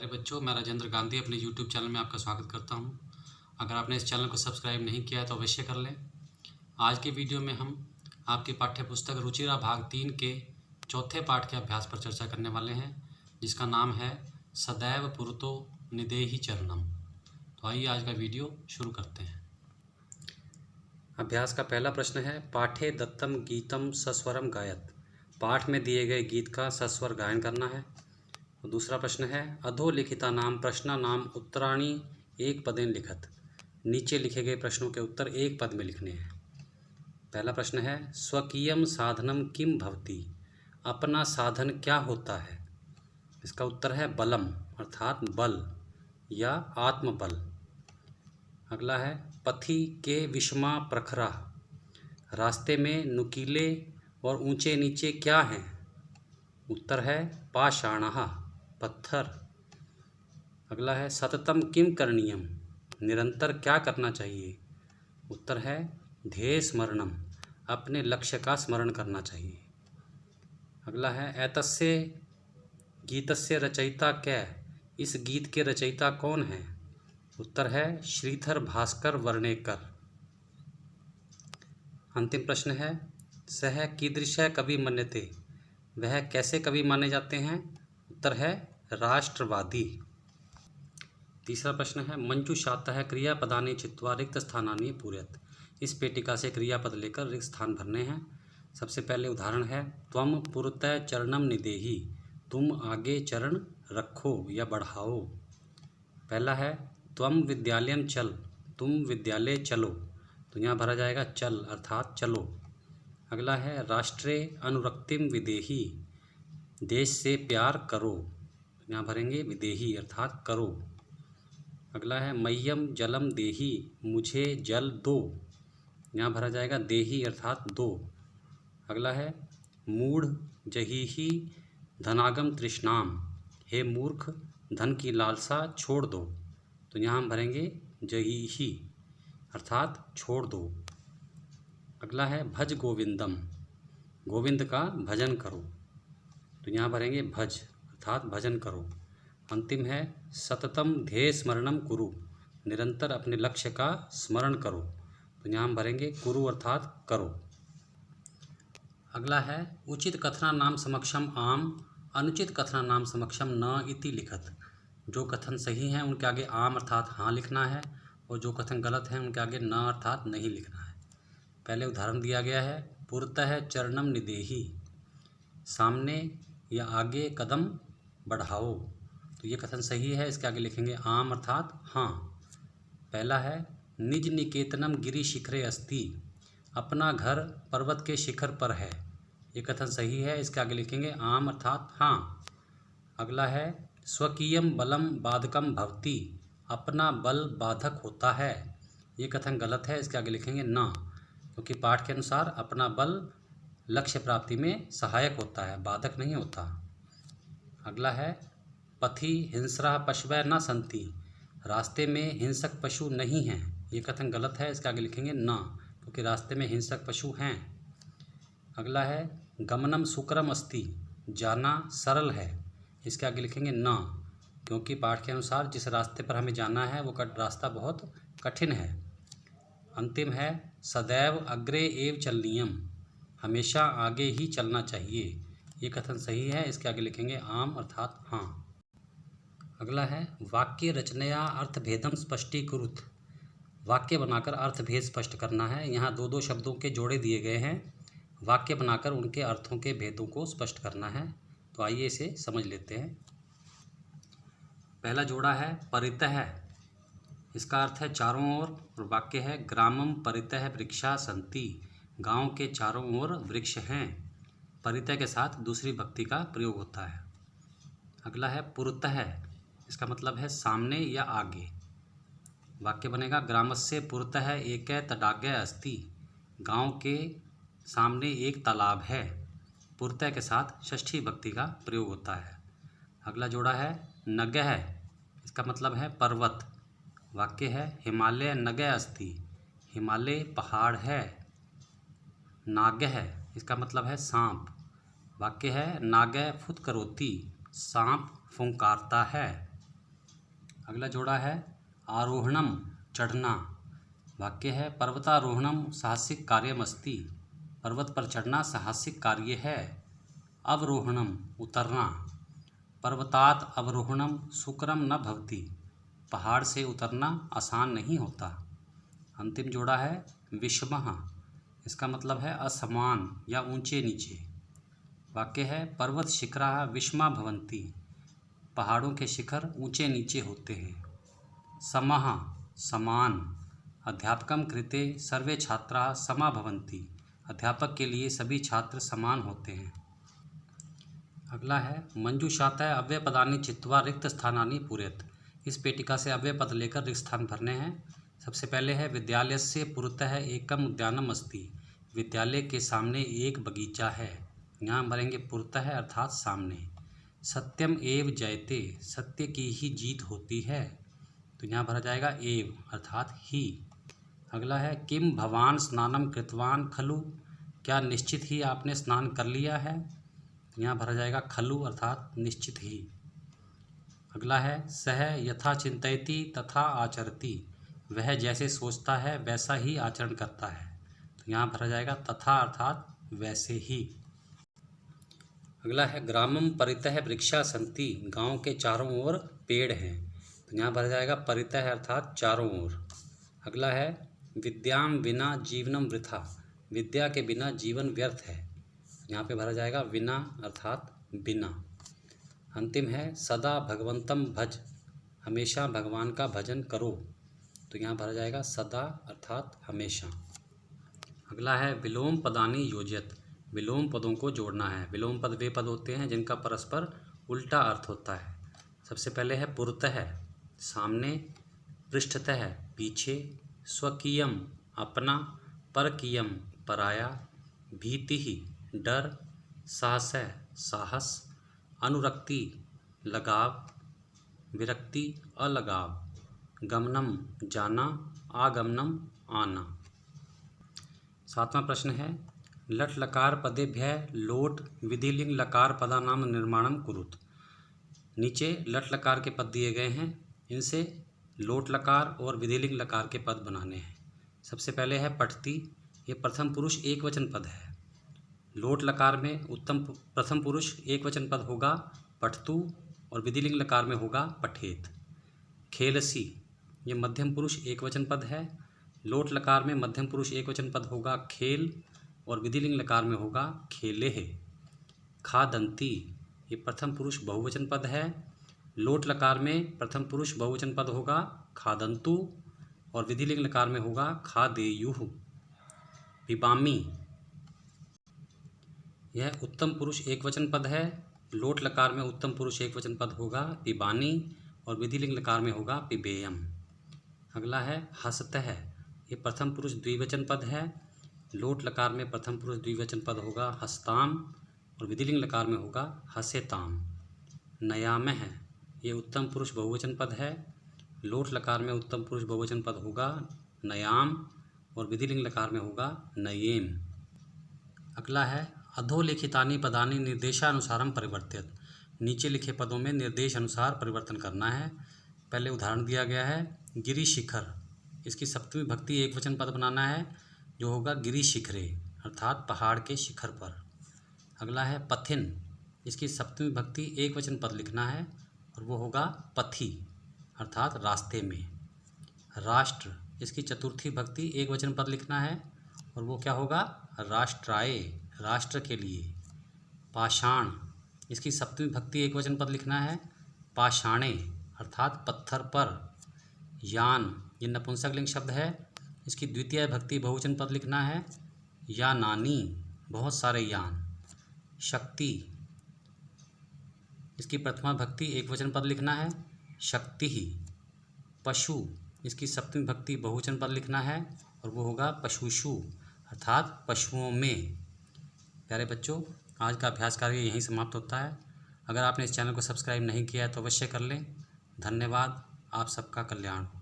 प्यारे बच्चों, मैं राजेंद्र गांधी अपने YouTube चैनल में आपका स्वागत करता हूं। अगर आपने इस चैनल को सब्सक्राइब नहीं किया है तो अवश्य कर लें। आज के वीडियो में हम आपकी पाठ्य पुस्तक रुचिरा भाग 3 के चौथे पाठ के अभ्यास पर चर्चा करने वाले हैं, जिसका नाम है सदैव पुरतो निदेहि चरणम। तो आइए आज का वीडियो शुरू करते हैं। अभ्यास का पहला प्रश्न है, पाठे दत्तम गीतम सस्वरम गायत। पाठ में दिए गए गीत का सस्वर गायन करना है। तो दूसरा प्रश्न है, अधोलिखिता नाम प्रश्न नाम उत्तराणी एक पदेन लिखत। नीचे लिखे गए प्रश्नों के उत्तर एक पद में लिखने हैं। पहला प्रश्न है, स्वकीयम साधनम किम भवति। अपना साधन क्या होता है। इसका उत्तर है बलम, अर्थात बल या आत्मबल। अगला है, पथि के विषमा प्रखरा। रास्ते में नुकीले और ऊंचे नीचे क्या हैं। उत्तर है पाषाणः, पत्थर। अगला है, सततम किम करणीयम। निरंतर क्या करना चाहिए। उत्तर है ध्येय स्मरणम, अपने लक्ष्य का स्मरण करना चाहिए। अगला है, एतस्य गीतस्य रचयिता कै। इस गीत के रचयिता कौन है। उत्तर है श्रीधर भास्कर वर्णेकर। अंतिम प्रश्न है, सह कीदृश कवि मन्यते। वह कैसे कवि माने जाते हैं। उत्तर है राष्ट्रवादी। तीसरा प्रश्न है, मंजूषातः क्रियापदानि चित्वा रिक्त स्थानानि पूरयत। इस पेटिका से क्रियापद लेकर रिक्त स्थान भरने हैं। सबसे पहले उदाहरण है, त्वम पुरतः चरणम निदेहि। तुम आगे चरण रखो या बढ़ाओ। पहला है, त्वम विद्यालयम चल। तुम विद्यालय चलो। तो यहाँ भरा जाएगा चल, अर्थात चलो। अगला है, राष्ट्रे अनुरक्तिम विदेहि। देश से प्यार करो। यहाँ भरेंगे विदेहि, अर्थात करो। अगला है, मह्यम जलम देहि। मुझे जल दो। यहाँ भरा जाएगा देहि, अर्थात दो। अगला है, मूढ़ जहिहि धनागम तृष्णाम। हे मूर्ख, धन की लालसा छोड़ दो। तो यहाँ हम भरेंगे जहिहि, अर्थात छोड़ दो। अगला है, भज गोविंदम। गोविंद का भजन करो। तो यहाँ भरेंगे भज, अर्थात भजन करो। अंतिम है, सततम ध्येय स्मरणम कुरु। निरंतर अपने लक्ष्य का स्मरण करो। तो यहाँ हम भरेंगे कुरु, अर्थात करो। अगला है, उचित कथना नाम समक्षम आम, अनुचित कथना नाम समक्षम न इति लिखत। जो कथन सही हैं उनके आगे आम, अर्थात हाँ लिखना है, और जो कथन गलत हैं उनके आगे न, अर्थात नहीं लिखना है। पहले उदाहरण दिया गया है, पुरतः चरणम निदेहि। सामने या आगे कदम बढ़ाओ। तो ये कथन सही है, इसके आगे लिखेंगे आम, अर्थात हाँ। पहला है, निज निकेतनम गिरि शिखरे अस्ति। अपना घर पर्वत के शिखर पर है। ये कथन सही है, इसके आगे लिखेंगे आम, अर्थात हाँ। अगला है, स्वकीयम बलम बाधकम भवति। अपना बल बाधक होता है। ये कथन गलत है, इसके आगे लिखेंगे न, क्योंकि पाठ के अनुसार अपना बल लक्ष्य प्राप्ति में सहायक होता है, बाधक नहीं होता। अगला है, पथि हिंस्रा पशवै न संति। रास्ते में हिंसक पशु नहीं हैं। ये कथन गलत है, इसके आगे लिखेंगे न, क्योंकि रास्ते में हिंसक पशु हैं। अगला है, गमनम सुकरम अस्ति। जाना सरल है। इसके आगे लिखेंगे न, क्योंकि पाठ के अनुसार जिस रास्ते पर हमें जाना है वो रास्ता बहुत कठिन है। अंतिम है, सदैव अग्रे एव चलनीयम। हमेशा आगे ही चलना चाहिए। ये कथन सही है, इसके आगे लिखेंगे आम, अर्थात हाँ। अगला है, वाक्य रचनया अर्थभेदम स्पष्टीकुरुत। वाक्य बनाकर अर्थभेद स्पष्ट करना है। यहाँ दो दो शब्दों के जोड़े दिए गए हैं। वाक्य बनाकर उनके अर्थों के भेदों को स्पष्ट करना है। तो आइए इसे समझ लेते हैं। पहला जोड़ा है, परितः। इसका अर्थ है चारों ओर, और वाक्य है, ग्रामम परितः वृक्षा सन्ति। गांव के चारों ओर वृक्ष हैं। परितः के साथ दूसरी भक्ति का प्रयोग होता है। अगला है, पुरतः। इसका मतलब है सामने या आगे। वाक्य बनेगा, ग्रामस्य पुरतः एकै तडागः अस्ति। गांव के सामने एक तालाब है। पुरतः के साथ षष्ठी भक्ति का प्रयोग होता है। अगला जोड़ा है, नगः। इसका मतलब है पर्वत। वाक्य है, हिमालय नगः अस्ति। हिमालय पहाड़ है। नागः, इसका मतलब है सांप। वाक्य है, नागः फुत्करोति। सांप फुंकारता है। अगला जोड़ा है आरोहणम चढ़ना। वाक्य है पर्वतारोहणम साहसिक कार्यमस्ति। पर्वत पर चढ़ना साहसिक कार्य है। अवरोहणम उतरना। पर्वतात अवरोहणम सुकरम न भवति। पहाड़ से उतरना आसान नहीं होता। अंतिम जोड़ा है विषमः। इसका मतलब है असमान या ऊंचे नीचे। वाक्य है पर्वत शिखराः विषमा भवन्ति। पहाड़ों के शिखर ऊंचे नीचे होते हैं। समः समान। अध्यापकं कृते सर्वे छात्राः समा भवन्ति। अध्यापक के लिए सभी छात्र समान होते हैं। अगला है मंजूषातः अव्ययपदानि चित्वा रिक्त स्थानानि पूरयेत्। इस पेटिका से अव्यय पद लेकर रिक्त स्थान भरने हैं। सबसे पहले है विद्यालयस्य पुरतः एकम उद्यानम अस्ति। विद्यालय के सामने एक बगीचा है। यहाँ भरेंगे पुरतः अर्थात सामने। सत्यम एव जयते। सत्य की ही जीत होती है, तो यहाँ भरा जाएगा एव अर्थात ही। अगला है किम भवान स्नानम कृतवान खलु। क्या निश्चित ही आपने स्नान कर लिया है, यहाँ भरा जाएगा खलु अर्थात निश्चित ही। अगला है सह यथा चिंतयति तथा आचरति। वह जैसे सोचता है वैसा ही आचरण करता है, तो यहाँ भरा जाएगा तथा अर्थात वैसे ही। अगला है ग्रामम परितः वृक्षा सन्ति। गांव के चारों ओर पेड़ हैं, तो यहाँ भरा जाएगा परितः अर्थात चारों ओर। अगला है विद्याम विना जीवनम वृथा। विद्या के बिना जीवन व्यर्थ है, यहाँ पे भरा जाएगा विना अर्थात बिना। अंतिम है सदा भगवंतम भज। हमेशा भगवान का भजन करो, तो यहाँ भरा जाएगा सदा अर्थात हमेशा। अगला है विलोम पदानि योजयत। विलोम पदों को जोड़ना है। विलोम पद वे पद होते हैं जिनका परस्पर उल्टा अर्थ होता है। सबसे पहले है पुरतः सामने, पृष्ठतः पीछे, स्वकीयम अपना, परकीयम पराया, भीतिः डर, साहसः साहस, अनुरक्ति लगाव, विरक्ति अलगाव, गमनम जाना, आगमनम आना। 7वां प्रश्न है लट लकार पदेभ्यः लोट विधिलिंग लकार पदानाम निर्माणम कुरुत। नीचे लट लकार के पद दिए गए हैं, इनसे लोट लकार और विधिलिंग लकार के पद बनाने हैं। सबसे पहले है पठती। ये प्रथम पुरुष एक वचन पद है। लोट लकार में प्रथम पुरुष एक वचन पद होगा पठतु और विधिलिंग लकार में होगा पठेत। खेलसी ये मध्यम पुरुष एक वचन पद है। लोट लकार में मध्यम पुरुष एक वचन पद होगा खेल और विधिलिंग लकार में होगा खेलेः। खादंती ये प्रथम पुरुष बहुवचन पद है। लोट लकार में प्रथम पुरुष बहुवचन पद होगा खादंतु और विधिलिंग लकार में होगा खादेयुः। पिबामी यह उत्तम पुरुष एक वचन पद है। लोट लकार में उत्तम पुरुष एक वचन पद होगा पिबानी और विधिलिंग लकार में होगा पिबेयम। अगला है हसतः। ये प्रथम पुरुष द्विवचन पद है। लोट लकार में प्रथम पुरुष द्विवचन पद होगा हस्ताम और विधिलिंग लकार में होगा हसेताम। नयामः ये उत्तम पुरुष बहुवचन पद है। लोट लकार में उत्तम पुरुष बहुवचन पद होगा नयाम और विधिलिंग लकार में होगा नयेम। अगला है अधोलिखितानि पदानि निर्देशानुसारम परिवर्तित। नीचे लिखे पदों में निर्देश अनुसार परिवर्तन करना है। पहले उदाहरण दिया गया है गिरि शिखर। इसकी सप्तमी भक्ति एक वचन पद बनाना है जो होगा गिरि शिखरे अर्थात पहाड़ के शिखर पर। अगला है पथिन। इसकी सप्तमी भक्ति एक वचन पद लिखना है और वो होगा पथि अर्थात रास्ते में। राष्ट्र इसकी चतुर्थी भक्ति एक वचन पद लिखना है और वो क्या होगा राष्ट्राय राष्ट्र के लिए। पाषाण इसकी सप्तमी भक्ति एक वचन पद लिखना है पाषाणे अर्थात पत्थर पर। यान ये नपुंसकलिंग शब्द है। इसकी द्वितीय भक्ति बहुवचन पद लिखना है यानानि बहुत सारे यान। शक्ति इसकी प्रथमा भक्ति एक वचन पद लिखना है शक्ति ही। पशु इसकी सप्तमी भक्ति बहुवचन पद लिखना है और वो होगा पशुषु अर्थात पशुओं में। प्यारे बच्चों, आज का अभ्यास कार्य यहीं समाप्त होता है। अगर आपने इस चैनल को सब्सक्राइब नहीं किया है तो अवश्य कर लें। धन्यवाद। आप सबका कल्याण हो।